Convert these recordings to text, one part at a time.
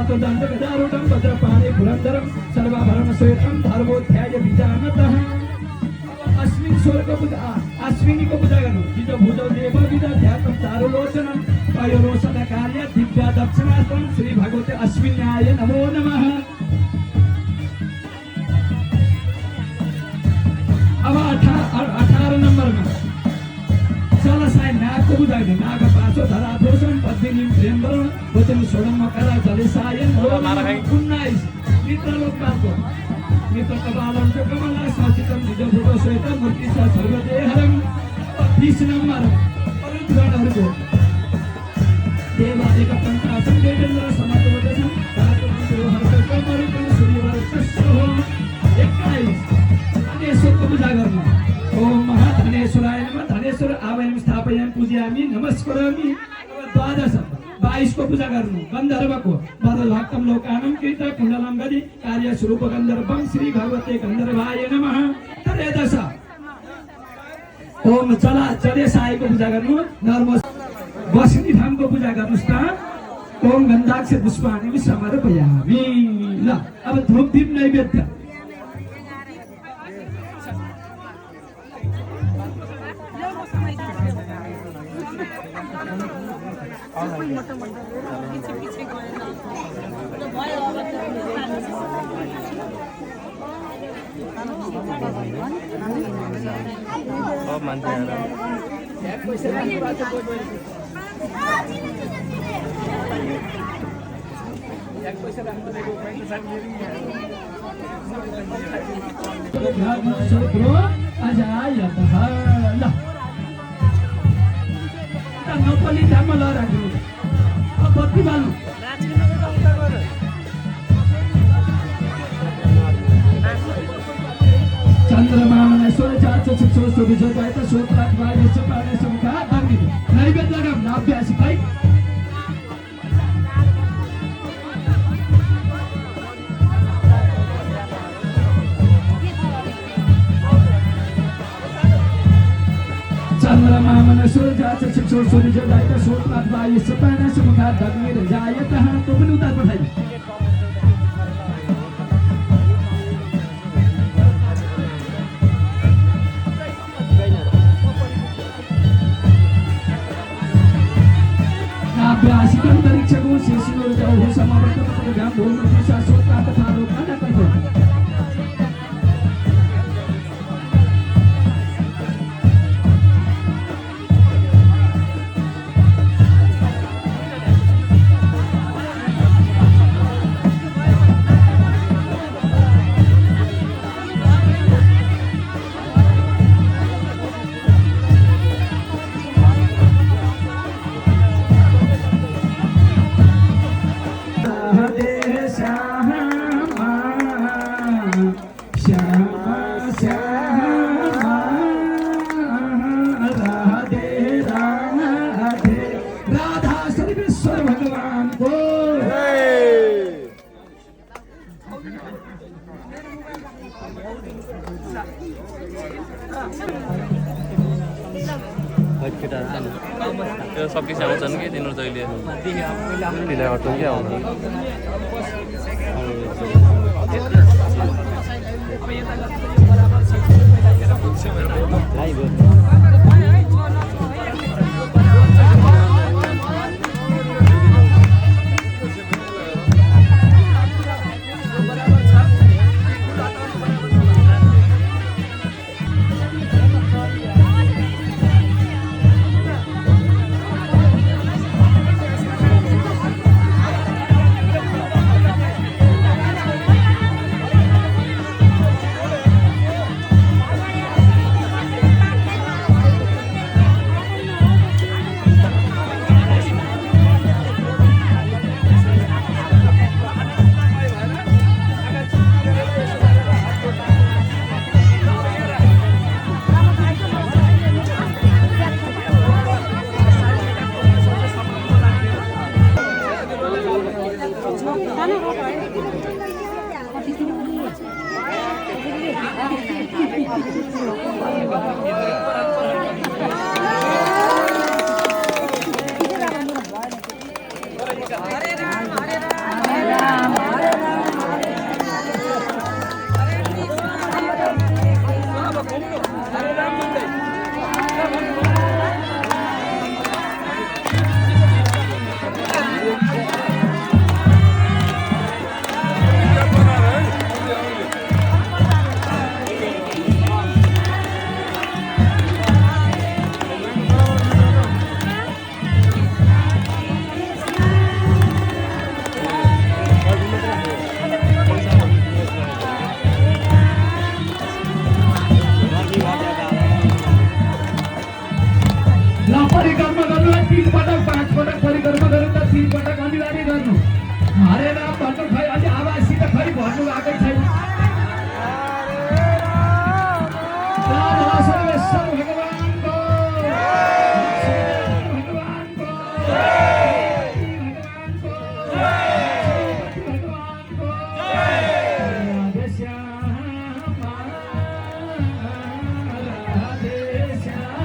दंड गदारूढं भद्रपाणि पुरंदरं सर्वाभरण श्वेतं धर्मोध्याय विजानतः अस्मिन् स्वर्ग पूजा अश्विनी को पूजा गर्नु जितो भुजौ देव विदा ध्यातं चारुलोचनं पयोरोषण कार्य दिव्य दक्षिणास्तं श्री भगवते अश्विन्याय नमो नमः। अब 18 नंबर में चल साई नाग को पूजा गर्नु नाग पाँचो धरा दोषम पद्मिनी प्रेमवरण वचन सोडम करा जले सायन 19 मित्रलोकपालको मित्र कपालं च कमला साचितं निज भुजौ श्वेतं मूर्ति च सर्वदेहरं 20 नंबर पवित्रगणहरुको देवादिक पञ्चासं देवेन्द्र समतवदसं धातुमन्त्रो हर्षकमरुकं सूर्यवर्चस्सो 21 धनेश्वरको पूजा गर्नु ओम महाधनेश्वराय नमः धनेश्वर आवयं स्थापयामि पूजयामि नमस्करोमि। 22 को पूजा गर्नु गन्धर्वको वरभक्तं लोकानं कृत कुण्डलं गदि कार्य स्वरूप गन्धर्वं श्री भगवते गन्धर्वाय नमः। 13 ओम चले साईको पूजा गर्नु नर्म बस्ने ठाउँको पूजा गर्नुस् त ओम गन्धाक्ष पुष्पाणि समर्पयामि। ल अब धूप दीप नैवेद्य नपली धाममा लराख्नु बत्ती बाल्नु चन्द्रमा मनेश्वर जात शिक्षो सुविजो जात सोत्रात वाय सपाने समका दागी नैवेद्य लगाम अभ्यास भाइ चन्द्रमा मनेश्वर जात शिक्षो सुविजो जात सोत्रात वाय सपाने समका दागी जायतः तो पनि उता पठाइ अभ्यासिक अंतरिक्षको शेषिलो जाऊ समावर्त प्रोग्राम भूमि शाश्वत तथा लोकाना करतो सबैले आउँछन् कि तिनीहरू जहिले तिनीलाई हटाउँ क्या आउनु पटक परिक्रमा गर्नु त 3 पटक अनिवार्य गर्नु। हरे राम भन्नु खै अलि आवाजसित खै भन्नु आएकै छैन। सर्वेश्वर भगवानको भगवानको भगवानको राधे श्यामा राधे श्यामा।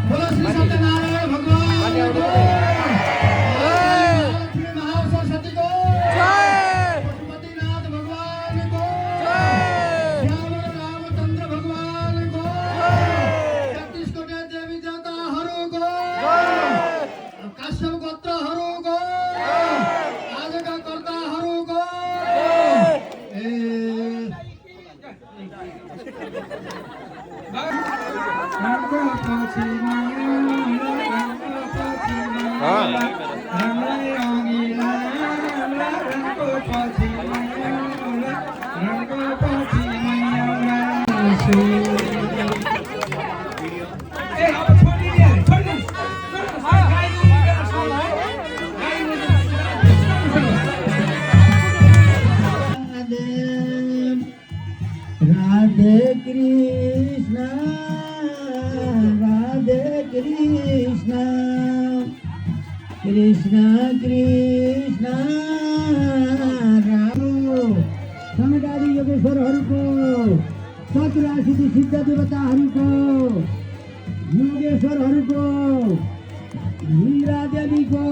बोलो श्री सत्यनारायण भगवान को, लक्ष्मी महासरस्वती को, पशुपतिनाथ भगवान को, श्याम रामचंद्र भगवान को, 33 कोटी देवी देवताहरूको, काश्यप गोत्रहरूको, आजका कर्ताहरूको राधे कृष्ण राधे कृष्ण कृष्ण कृष्ण राम। सनकादि योगेश्वरहरूको, 84 सिद्ध देवताहरूको, योगेश्वरहरूको, मीरा देवीको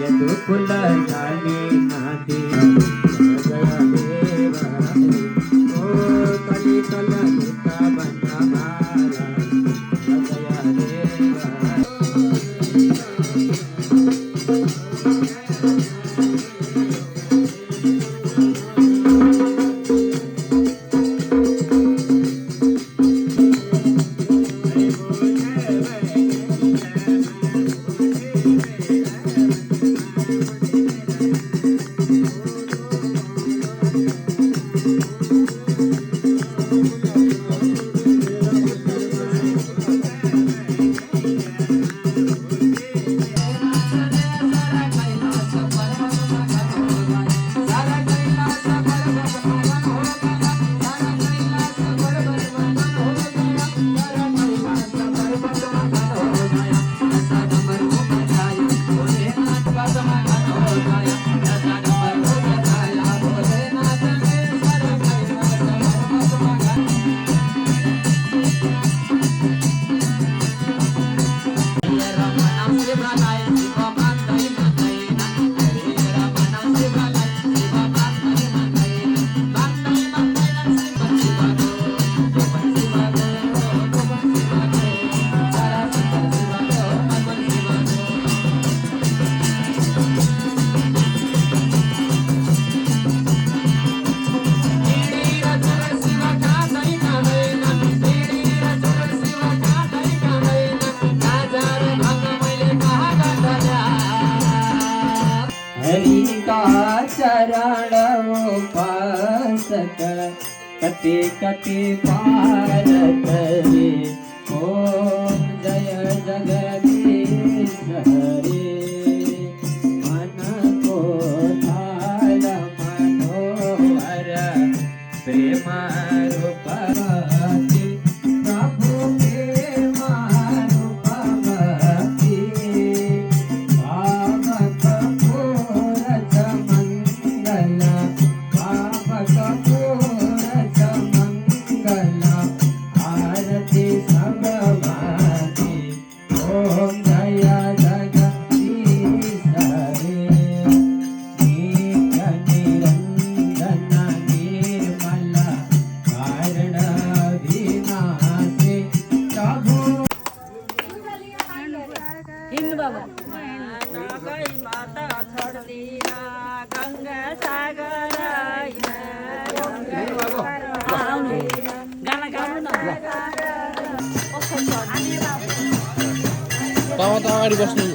यदुकुल झाली नाती जया देवा ओ कली कल दुका बना माला जया देवा चरण उपासक कति कति पार करे ओम जय जगदीश हरे मन को थाल मनोहर प्रेम रूपवती प्रभु प्रेम रूपवती पावक पूर मंगल पावक पूर मंगल आरती सबवाती ओम जय जगदीश हरे निरंजन निर्मल कारण विनाशे प्रभु हिंद बाबा गई माता छोड़ दीना गंगा सागर गाना गाउनु न तब त अगाडि बस्नु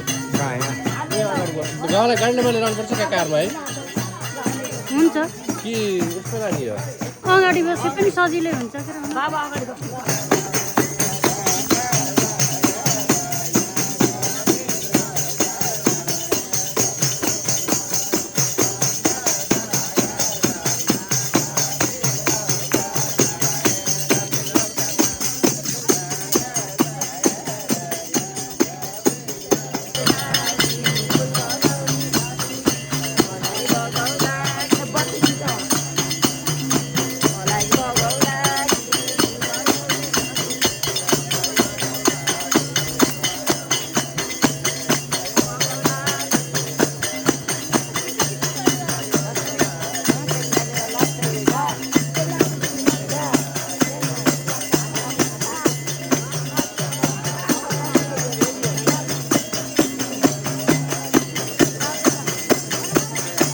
गाउँलाई गाडी मैले रहनुपर्छ क्या कारमा है हुन्छ कि यस्तो गाडी हो अगाडि बसे पनि सजिलै हुन्छ बाबा अगाडि बस्नु